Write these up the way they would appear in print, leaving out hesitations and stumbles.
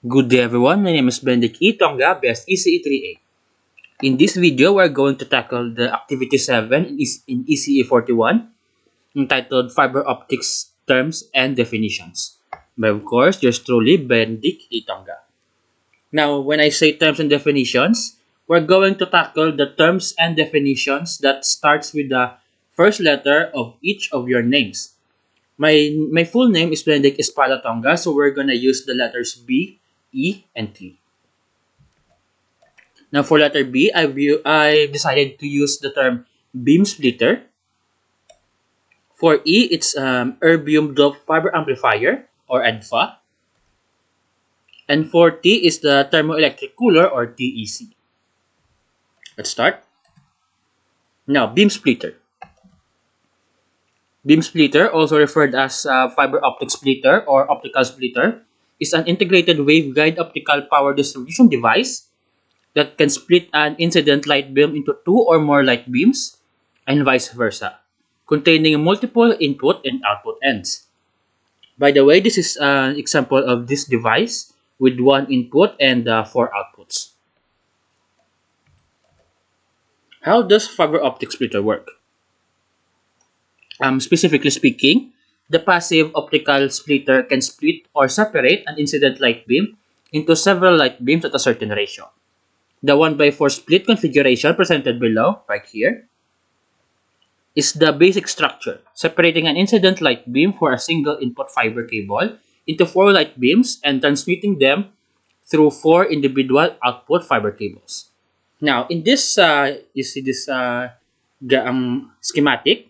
Good day everyone, my name is B.Tonga, best ECE3A. In this video, we're going to tackle the Activity 7 in ECE41 entitled Fiber Optics Terms and Definitions. By of course, yours truly, Benedict E. Tonga. Now, when I say terms and definitions, we're going to tackle the terms and definitions that starts with the first letter of each of your names. My full name is Benedict Espada Tonga, so we're gonna use the letters B, E, and T. Now for letter B, I decided to use the term beam splitter. For E, it's erbium doped fiber amplifier or EDFA. And for T is the thermoelectric cooler or TEC. Let's start. Now, beam splitter. Beam splitter, also referred as fiber optic splitter or optical splitter, is an integrated waveguide optical power distribution device that can split an incident light beam into two or more light beams and vice versa, containing multiple input and output ends. By the way, this is an example of this device with one input and four outputs. How does fiber optic splitter work? Specifically speaking, the passive optical splitter can split or separate an incident light beam into several light beams at a certain ratio. The 1:4 split configuration presented below, right here, is the basic structure, separating an incident light beam for a single input fiber cable into four light beams and transmitting them through four individual output fiber cables. Now, in this, you see this schematic.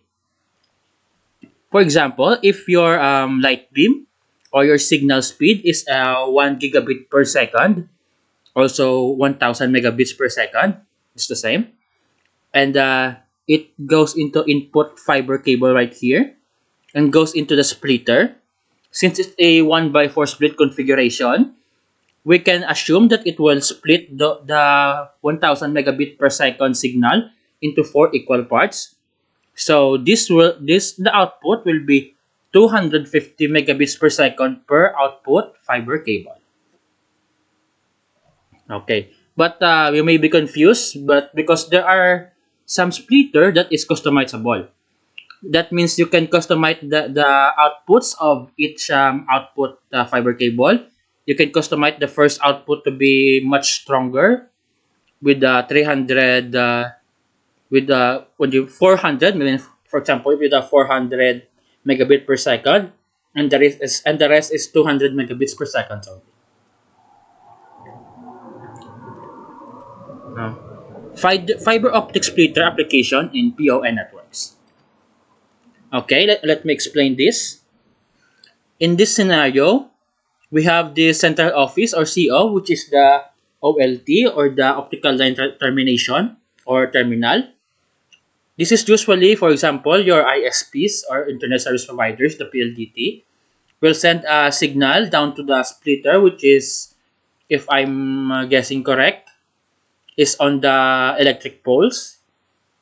For example, if your light beam or your signal speed is 1 gigabit per second, also 1000 megabits per second, it's the same. And it goes into input fiber cable right here and goes into the splitter. Since it's a 1:4 split configuration, we can assume that it will split the 1000 megabit per second signal into four equal parts. So the output will be 250 megabits per second per output fiber cable. Okay, but you may be confused, but because there are some splitter that is customizable. That means you can customize the outputs of each output fiber cable. You can customize the first output to be much stronger with the 300 with the when you 400, meaning for example with the 400 megabit per second, and the rest is 200 megabits per second only. Uh, Fiber optic splitter application in PON networks. Okay, let me explain this. In this scenario, we have the central office or CO, which is the OLT or the optical line termination or terminal. This is usually, for example, your ISPs or internet service providers, the PLDT, will send a signal down to the splitter, which is, if I'm guessing correct, is on the electric poles.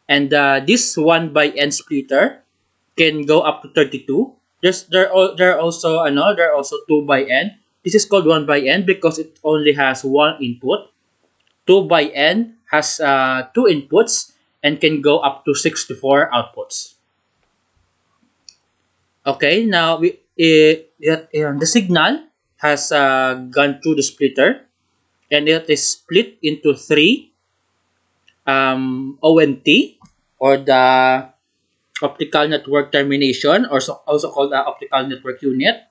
And this 1/n splitter can go up to 32. There are also 2/n. This is called 1/n because it only has one input. 2/n has two inputs and can go up to 64 outputs. Okay, now the signal has gone through the splitter and it is split into three ONT or the optical network termination, or also called optical network unit.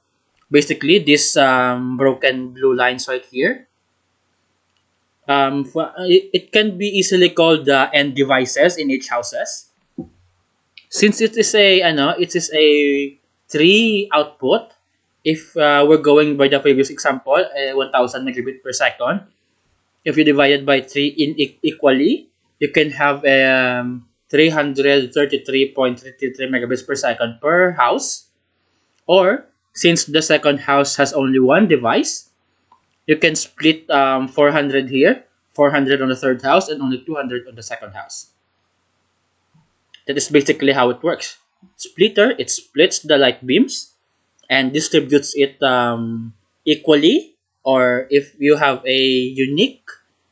Basically, this broken blue lines right here. It can be easily called the end devices in each houses. Since it is a three output. If we're going by the previous example, 1000 megabit per second. If you divide it by three equally, you can have 333.33 megabits per second per house. Or, since the second house has only one device, you can split 400 here, 400 on the third house, and only 200 on the second house. That is basically how it works. Splitter, it splits the light beams and distributes it equally or if you have a unique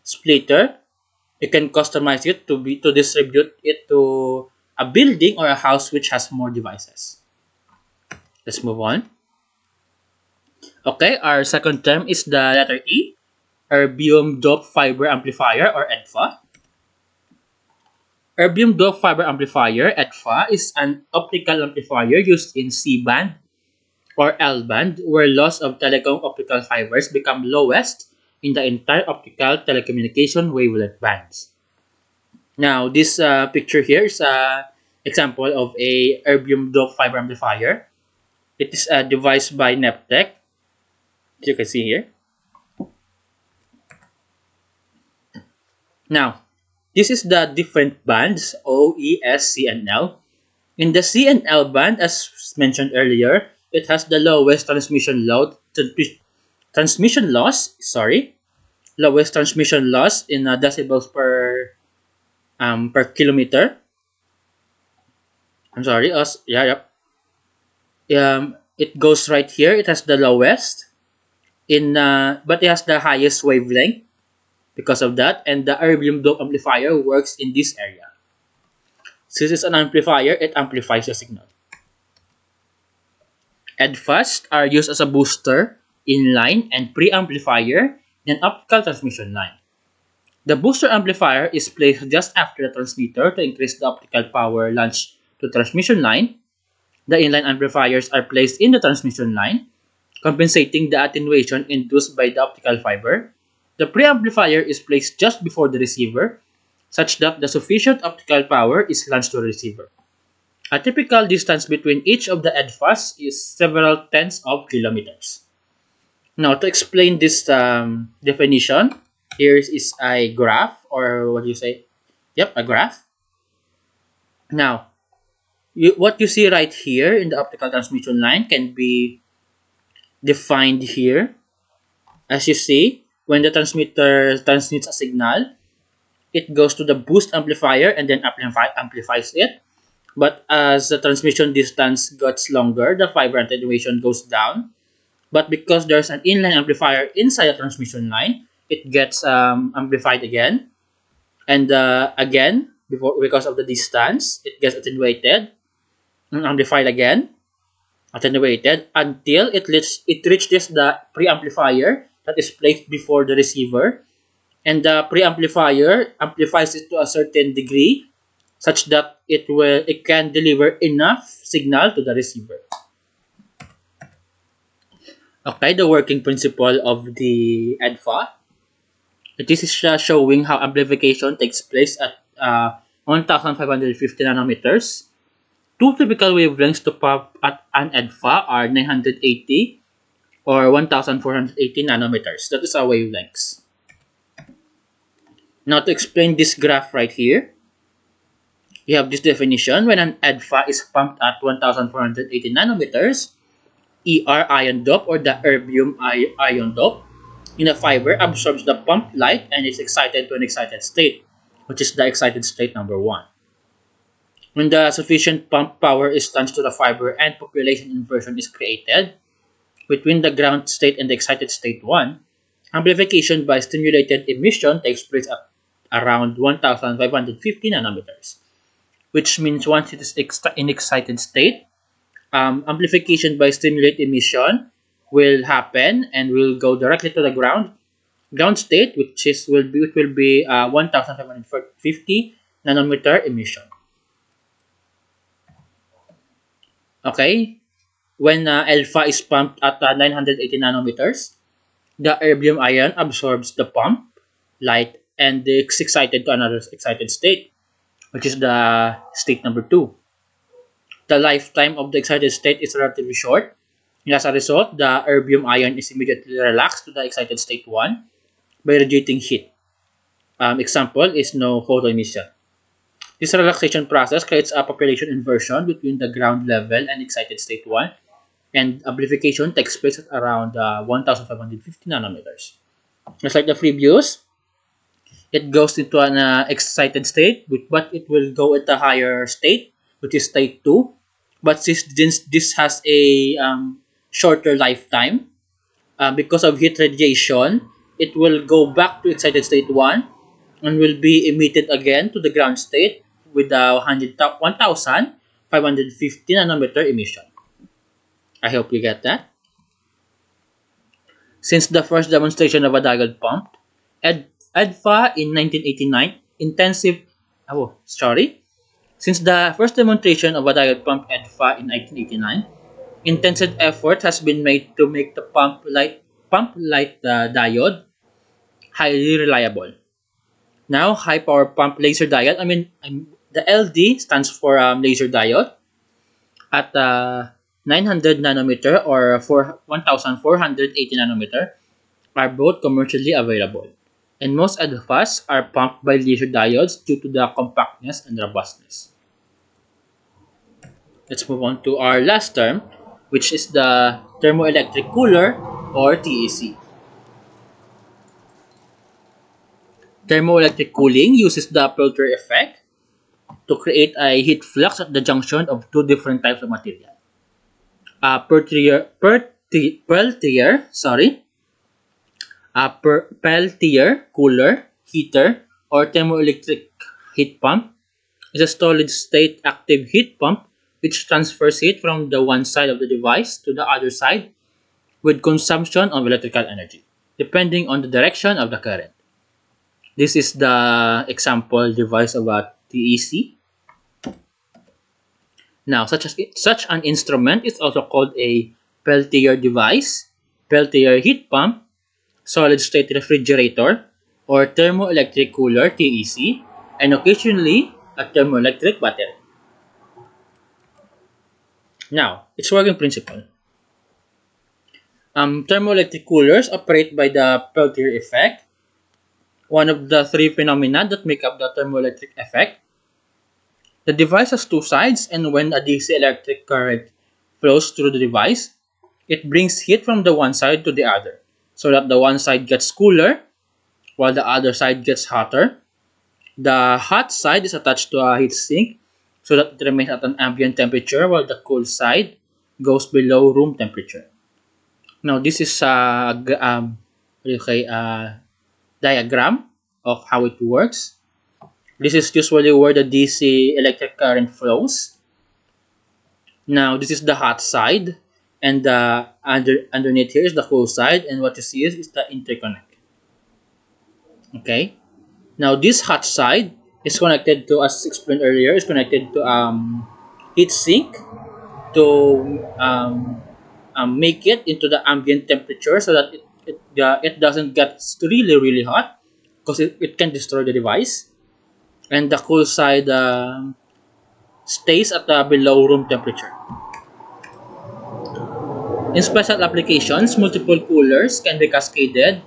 splitter, you can customize it to distribute it to a building or a house which has more devices. Let's move on. Okay, our second term is the letter E, erbium doped fiber amplifier or EDFA. Erbium doped fiber amplifier (EDFA) is an optical amplifier used in C-band or L-band where loss of telecom optical fibers become lowest in the entire optical telecommunication wavelength bands. Now, this picture here is an example of a erbium doped fiber amplifier. It is a device by Neptec, as you can see here. Now, this is the different bands O, E, S, C, and L. In the C and L band, as mentioned earlier, it has the lowest transmission loss. Lowest transmission loss in decibels per kilometer. I'm sorry. Yeah, yeah. It goes right here. It has the lowest but it has the highest wavelength because of that, and the erbium doped amplifier works in this area. Since it's an amplifier, it amplifies the signal. EDFAs are used as a booster, inline, and preamplifier in an optical transmission line. The booster amplifier is placed just after the transmitter to increase the optical power launched to transmission line. The inline amplifiers are placed in the transmission line, compensating the attenuation induced by the optical fiber. The preamplifier is placed just before the receiver, such that the sufficient optical power is launched to the receiver. A typical distance between each of the EDFAs is several tens of kilometers. Now, to explain this definition, here is a graph, or what do you say? Yep, a graph. Now, what you see right here in the optical transmission line can be defined here. As you see, when the transmitter transmits a signal, it goes to the boost amplifier and then amplifies it. But as the transmission distance gets longer, the fiber attenuation goes down. But because there's an inline amplifier inside the transmission line, it gets amplified again. And again, because of the distance, it gets attenuated and amplified again, attenuated until it reaches the preamplifier that is placed before the receiver, and the preamplifier amplifies it to a certain degree such that it can deliver enough signal to the receiver. Okay, the working principle of the EDFA. This is showing how amplification takes place at 1550 nanometers. Two typical wavelengths to pop at an EDFA are 980 or 1480 nanometers. That is our wavelengths. Now, to explain this graph right here, you have this definition. When an EDFA is pumped at 1480 nanometers, ion dope or the erbium ion dope in a fiber absorbs the pumped light and is excited to an excited state, which is the excited state number 1. When the sufficient pump power is transferred to the fiber and population inversion is created between the ground state and the excited state 1, amplification by stimulated emission takes place at around 1550 nanometers, which means once it is in excited state, amplification by stimulated emission will happen and will go directly to the ground state, which will be 1550 nanometer emission. Okay, when alpha is pumped at 980 nanometers, the erbium ion absorbs the pump light and is excited to another excited state, which is the state number 2. The lifetime of the excited state is relatively short. And as a result, the erbium ion is immediately relaxed to the excited state 1 by radiating heat. Example is no photoemission. This relaxation process creates a population inversion between the ground level and excited state 1, and amplification takes place at around 1550 nanometers. Just like the previous, it goes into an excited state, but it will go at a higher state, which is state 2. But since this has a shorter lifetime, Because of heat radiation, it will go back to excited state 1 and will be emitted again to the ground state with a 1,550 nanometer emission. I hope you get that. Since the first demonstration of a diode pump, EDFA in 1989, Since the first demonstration of a diode pump EDFA in 1989, intensive effort has been made to make the pump light diode highly reliable. Now, high power pump laser diode, the LD stands for laser diode at 900 nanometer or 1480 nanometer are both commercially available. And most EDFAs are pumped by laser diodes due to the compactness and robustness. Let's move on to our last term, which is the thermoelectric cooler or TEC. Thermoelectric cooling uses the Peltier effect to create a heat flux at the junction of two different types of material. Peltier cooler, heater, or thermoelectric heat pump is a solid state active heat pump which transfers heat from the one side of the device to the other side with consumption of electrical energy, depending on the direction of the current. This is the example device of a TEC. Now, such an instrument is also called a Peltier device, Peltier heat pump, solid state refrigerator, or thermoelectric cooler (TEC), and occasionally a thermoelectric battery. Now, its working principle. Thermoelectric coolers operate by the Peltier effect, one of the three phenomena that make up the thermoelectric effect. The device has two sides, and when a DC electric current flows through the device, it brings heat from the one side to the other, so that the one side gets cooler while the other side gets hotter. The hot side is attached to a heat sink so that it remains at an ambient temperature while the cool side goes below room temperature. Now, this is a diagram of how it works. This is usually where the DC electric current flows. Now, this is the hot side, and underneath here is the cool side, and what you see is the interconnect. Okay. Now, this hot side is connected to, as explained earlier, is connected to heat sink to make it into the ambient temperature so that it doesn't get really hot because it can destroy the device. And the cool side stays at the below room temperature. In special applications, multiple coolers can be cascaded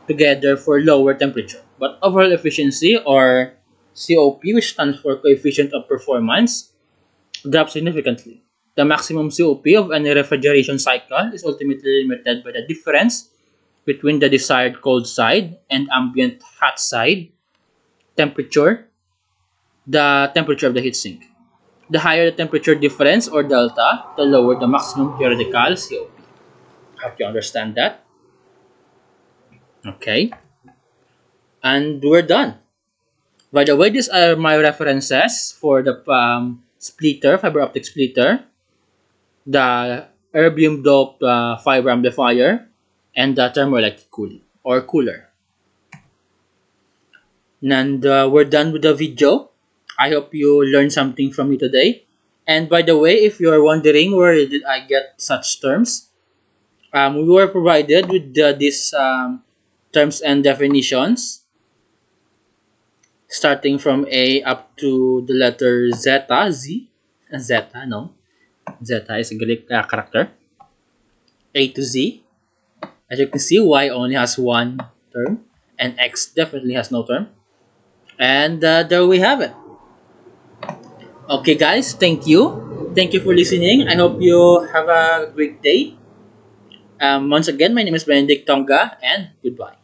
together for lower temperature, but overall efficiency or COP, which stands for coefficient of performance, drops significantly. The maximum COP of any refrigeration cycle is ultimately limited by the difference between the desired cold side and ambient hot side temperature, the temperature of the heatsink. The higher the temperature difference or delta, the lower the maximum theoretical COP. Hope you understand that. Okay. And we're done. By the way, these are my references for the fiber optic splitter, the erbium doped fiber amplifier, and the thermoelectric cooling or cooler. And we're done with the video. I hope you learned something from me today. And by the way, if you are wondering where did I get such terms, we were provided with these terms and definitions starting from A up to the letter Zeta, Zeta, no. Zeta is a Greek character. A to Z. As you can see, Y only has one term, and X definitely has no term. And there we have it. Okay, guys, thank you. Thank you for listening. I hope you have a great day. Once again, my name is B.Tonga, and goodbye.